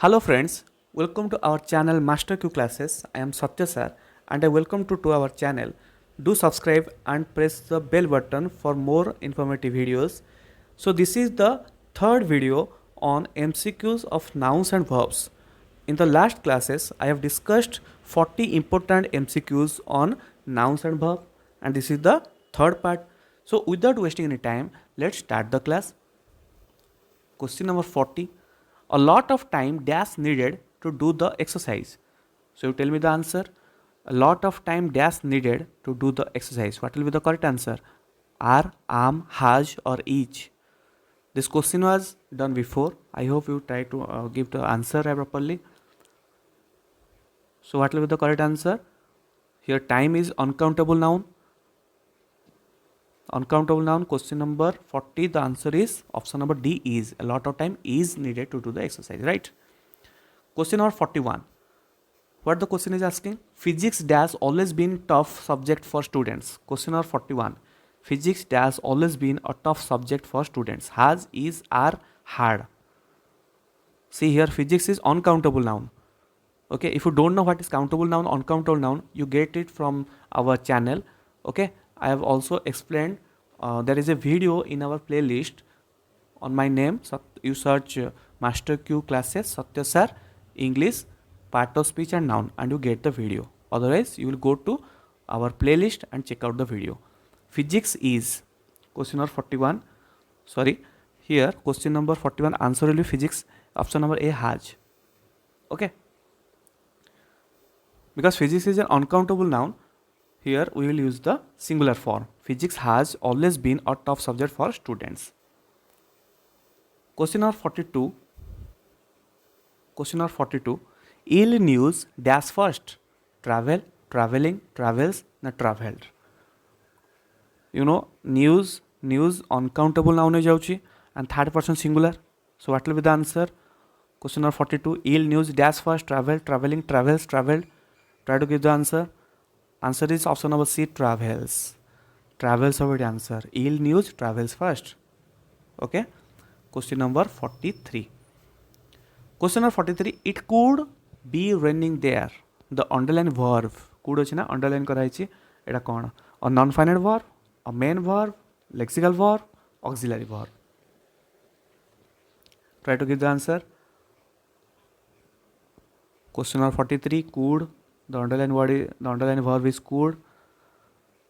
Hello friends, welcome to our channel Master Q Classes. I am Satya sir and I welcome to our channel. Do subscribe and press the bell button for more informative videos. So this is the third video on MCQs of nouns and verbs. In the last classes, I have discussed 40 important MCQs on nouns and verbs, and this is the third part. So without wasting any time, let's start the class. Question number 40. A lot of time dash needed to do the exercise. So you tell me the answer. A lot of time dash needed to do the exercise. What will be the correct answer? Are, am, has or each? This question was done before. I hope you try to give the answer properly. So what will be the correct answer? Here time is uncountable noun. Uncountable noun, question number 40, the answer is option number D is. A lot of time is needed to do the exercise, right? Question number 41. What the question is asking? Physics dash always been tough subject for students. Question number 41. Physics dash always been a tough subject for students. Has, is, are, had. See here, physics is uncountable noun. Okay, if you don't know what is countable noun, uncountable noun, you get it from our channel. Okay, I have also explained. There is a video in our playlist on my name. So you search Master Q Classes Satya sir English part of speech and noun and you get the video. Otherwise you will go to our playlist and check out the video. Physics is question number 41. Sorry, here question number 41 answer will be physics. Option number A, has. Okay, because physics is an uncountable noun, here we will use the singular form. Physics has always been a tough subject for students. Question number 42. Question number 42. Ill news dash first. Travel, traveling, travels, not traveled. You know, news uncountable noun ho jauchi and third person singular. So what will be the answer? Question number 42. Ill news dash first. Travel, traveling, travels, traveled. Try to give the answer. Answer is option number C, travels. Travels over the answer. Ill news travels first. Okay. Question number 43. Question number 43. It could be raining there. The underline verb. Could hochi na underline kara hoichi. Eta kon? A non-finite verb, a main verb, lexical verb, auxiliary verb. Try to give the answer. Question number 43. Could. The underline verb is could.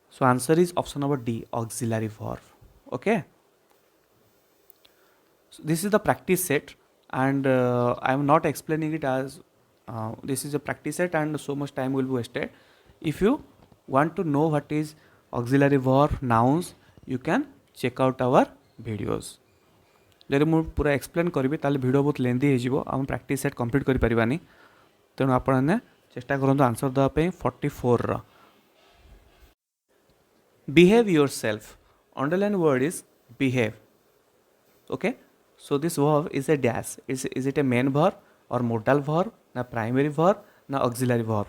So answer is option number D, auxiliary verb. Okay. So this is the practice set, and I am not explaining it as this is a practice set, and so much time will be wasted. If you want to know what is auxiliary verb, nouns, you can check out our videos. जदि मुझे पूरा explain करी ताले video बहुत lengthy हो आम practice set complete करि परिबानी तेणु आपने चेष्टा करूँ आंसर देवाई 44 behave yourself. Underline word is behave. Okay, so this verb is a dash. Is it a main verb or modal verb na primary verb na auxiliary verb?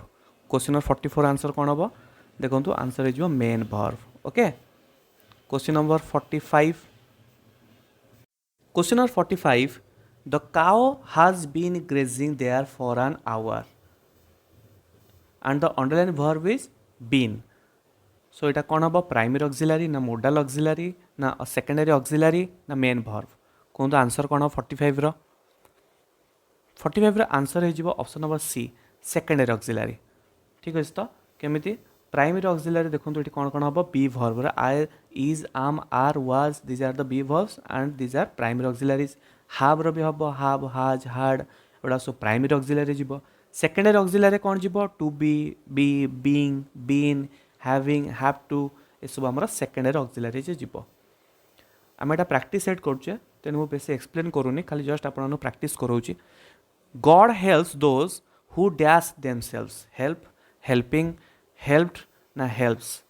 Question number 44 answer कौन होगा? देखो तो answer is main verb. Okay. Question number 45. Question number 45. The cow has been grazing there for an hour. And the underline verb is been. So it कौन हम primary auxiliary ना modal auxiliary ना secondary auxiliary ना main verb कौन तो answer कौन 45 row 45 row answer हो option number C secondary auxiliary. ठीक अच्छे तो केमिति प्राइमरी ऑक्सिलरी देखो ये कौन कौन हम be verb I is am are was these are the be verbs and these are primary auxiliaries. हाव रो भी हम हाव हाज हाड एटा सब प्राइमरी ऑक्सिलरी जीव. सेकेंडरी ऑक्सिलरी कौन जीव to be being been having have to ये सब आमर सेकेंडरी ऑक्सिलरी जीव. आम एटा प्रैक्टिस सेट करुचे तेणु मुझे बेसी एक्सप्लेन करूनी खाली जस्ट आपन प्रैक्टिस कराऊँगी. God helps those who dash themselves. Help helping helped ना हेल्प्स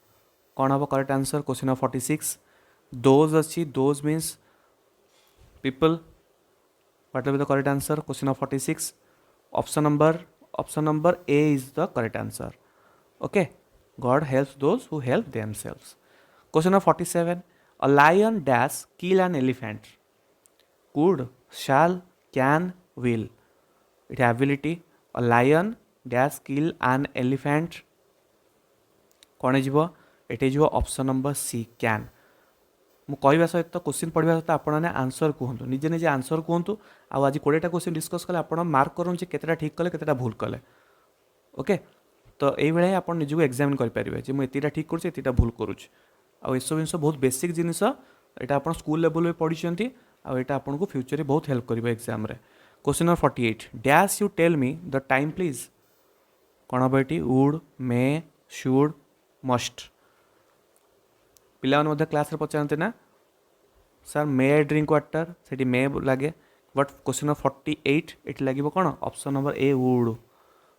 कौन हम correct answer? Question number 46. Those अच्छी those means people. What will be the correct answer? Question number 46. Option number A is the correct answer. Okay. God helps those who help themselves. Question number 47. A lion dash kill an elephant. Could, shall, can, will. It ability a lion dash kill an elephant कौन हो ये जो option number C can मु कहवा सहित question पढ़ा सहित आपने आंसर कहतु निजे निजे आंसर कहतु आज 20टा क्वेश्चन डिस्कस कले आप मार्क करूँ केतेटा ठीक कले केतेटा भूल कले ओके तो ये आप निजक एग्जामिन करेंगे मुझे एतिटा ठीक करुँचा भूल करुँच आउ सब जिन बहुत बेसिक जिनस यहाँ आप स्कूल लेवल में पढ़ी आईटा आपको फ्यूचर में बहुत हेल्प कर exam question number 48 dash you tell me the time please कौन हम ये वुड मे शुड मस्ट पिला क्लास रे पचारते ना sir may I drink water से मे लगे बट क्वेश्चन नंबर 48 ये लगे कौन option number A would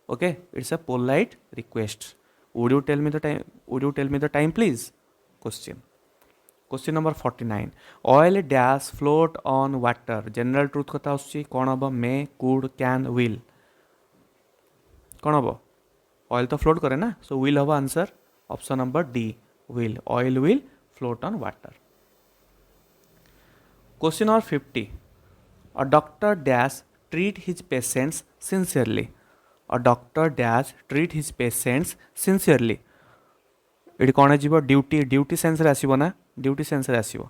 okay it's a polite request would you tell me the time please question number 49 oil dash float on water general truth कथा आसुची कौन हम मे कुड कैन विल कौन हम oil तो फ्लोट करे ना सो विल हम answer option number D will oil will float on water question number 50 a doctor dash treat his patients sincerely a doctor dash treat his patients sincerely ये कौन हो duty duty sense आसो ना duty sense आसो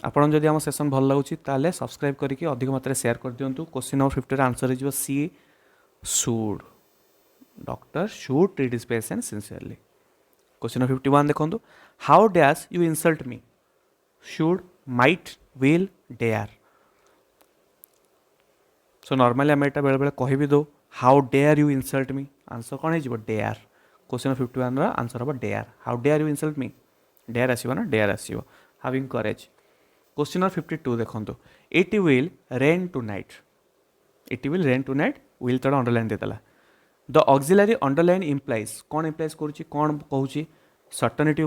आपन जदि आम session भल लगुच ताले सब्सक्राइब करके अधिक मात्रा शेयर कर दिंतु क्वेश्चन नंबर 50 आंसर हो C should doctor should treat his patient sincerely question number 51 देखो how dash you insult me should might will dare so normally आम यहाँ बेले बेले कह भी दो how dare you insult me answer कौन हो डेयर क्वेश्चन 51 आंसर हम dare how dare you insult me dare आसो ना डेयर आसो हाविंग करेज क्वेश्चन नंबर 52 देखो it will rain tonight it will rain tonight will तोड़ा underline देदेला the auxiliary underline implies कौन इम्प्लाइज करुच्ची कौन कहूँ सर्टनिटी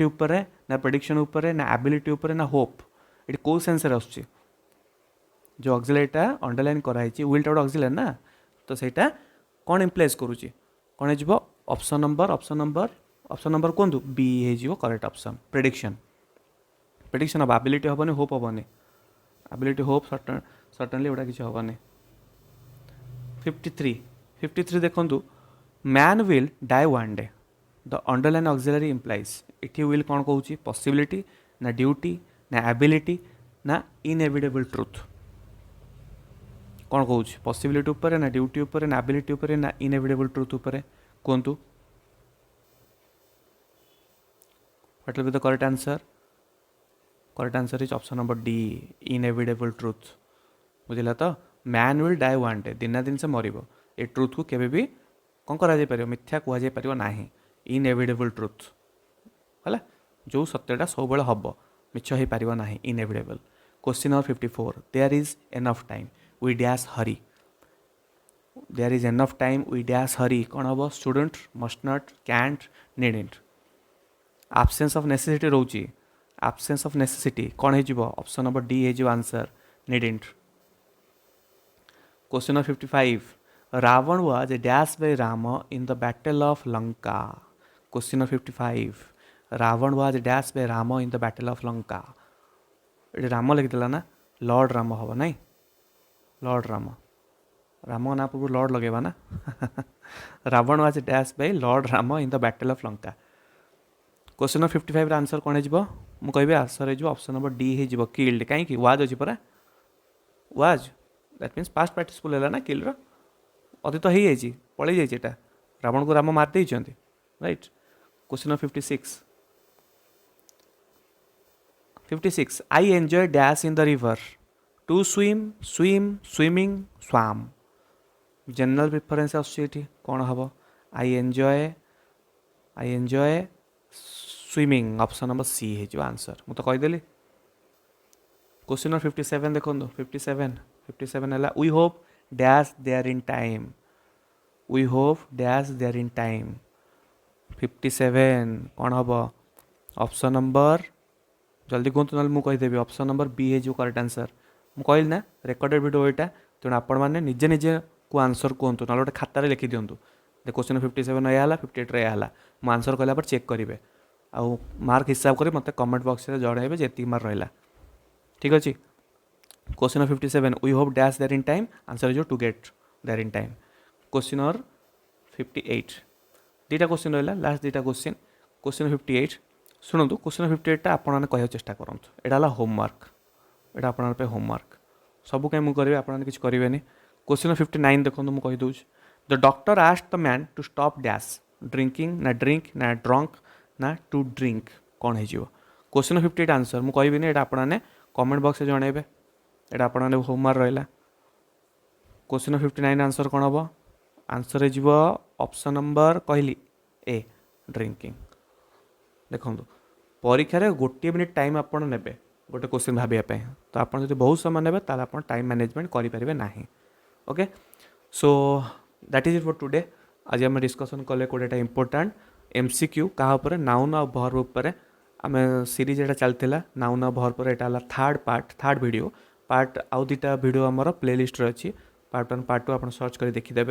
उपरे ना प्रेडिक्शन उपरे ना एबिलिटी उपरे ना होप ये कौ सेन्स आसुची जो ऑक्सिलरीटा अंडरलाइन कराई विल टा ऑक्सिलरी ना तो सहीटा कौन इम्प्लाइज करुच्ची कौन हो ऑप्शन नंबर कहतु बी हो करेक्ट ऑप्शन प्रेडिक्शन हम एबिलिटी हेनी होप हेनी एबिलिटी होप सर्टनली एटा किसी हेनी 53 देखु man will die one day the underline auxiliary implies इटी विल कौन कहूँ पॉसिबिलिटी ना ड्यूटी ना एबिलिटी ना इनएविटेबल ट्रुथ कौन कहूँ पॉसिबिलिटी उपरे ना ड्यूटी उपरे ना एबिलिटी उपरे ना इनएविटेबल ट्रुथ उपरे कहतु what will be the correct answer is option number D inevitable truth बुझला तो man will die one day दिन दिन से मरिबो ए ट्रुथ को केबे भी कौन करा मिथ्या कहुपर ना इनएविटेबल ट्रुथ है जो सत्यटा सब हम मिछ हो पार ना inevitable question number 54 there is enough time we dash hurry there is enough time we dash hurry कौन हम student must not can't needn't absence of necessity रोची एब्सेंस ऑफ नेसेसिटी कौन हो ऑप्शन नंबर डी हो answer needn't question number 55 Ravan was dash by Ram in the battle of Lanka question number 55 Ravan was dash by Ram in the battle of Lanka ये राम लिखिदेला ना Lord Ram हम ना Lord Ram ना पूर्व लॉर्ड लगेगा ना Ravan was dash by lord Ram in the battle of Lanka question number 55 answer कौन हो मुझे आंसर हो ऑप्शन नंबर डी हो किल्ड कहीं वाज अच्छी परा was that means past participle है ना किल अतीत हो जाए पलि जाइए रावण को राम मार दे right question number 56 I enjoy dash in the river to swimming swam general preference आसुची कौन हम I enjoy swimming option number C हो आंसर मुझे तो कहीदेली क्वेश्चन नंबर 57 देखो 57 है we hope dash there in time we hope dash there in time 57 कौन हम ऑप्शन नंबर जल्दी कहतु ना मुझेदेवी ऑप्शन नंबर बी हो करेक्ट आंसर मुझे कहली ना रेकर्डेड वीडियो यहाँ तेणु आपण मैंने निजे निजे को आंसर कहतु ना गोटे खातार लिखि दिंतु क्वेश्चन 57 या 58 या मु आंसर कहला पर चेक करेंगे आउ मार्क हिसाब कर मत कमेंट बॉक्स में जनइबे जी मार्क रहा ठीक अच्छे question number 57 we hope dash there in time answer is to get there in time. Question number 58 दुटा क्वेश्चन रहा लास्ट दुटा क्वेश्चन। क्वेश्चन 58 शुणु क्वेश्चन 58 आपने कह चेष्टा करूँ यहाँ होमवर्क यहाँ आप होमवर्क सबू कहीं मुझे आपने किसी करेंगे। क्वेश्चन 59 देखो मुझे कहीदे the doctor asked the man to stop dash drinking ना ड्रिंक ना ड्रंक ना टू ड्रिंक कौन हो। क्वेश्चन 58 आंसर मुझे कहबी ये आपने कमेंट बॉक्स में जनइबे यहाँ आपने होमवर्क रहा। क्वेश्चन 59 आंसर कौन हम आंसर हो ऑप्शन नंबर कहली ए ड्रिंकिंग। देखो परीक्षा गोटे मिनिट टाइम आपड़ ने गोटे क्वेश्चन भावियापी तो आप बहुत समय ने आप टाइम मैनेजमेंट करेंगे ना। Okay so that is it for today. आज आम डिस्कसन कले कोटा इंपोर्टाट एमसीक्यू क्या नाउन और वर्ब उपर आम सीरीज यहाँ चलता नाउन और वर्ब पर यहाँ थर्ड वीडियो पार्ट आउ दुटा वीडियो आमर प्ले लिस्ट अच्छी पार्ट 1 पार्ट 2 आप सर्च कर देखीदे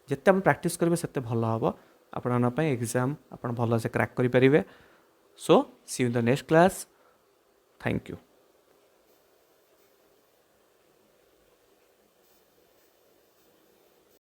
जिते आप प्रैक्टिस करेंगे सेते भल हम आपण एग्जाम आप भल से क्रैक करेंगे। So see you in the next class. Thank you.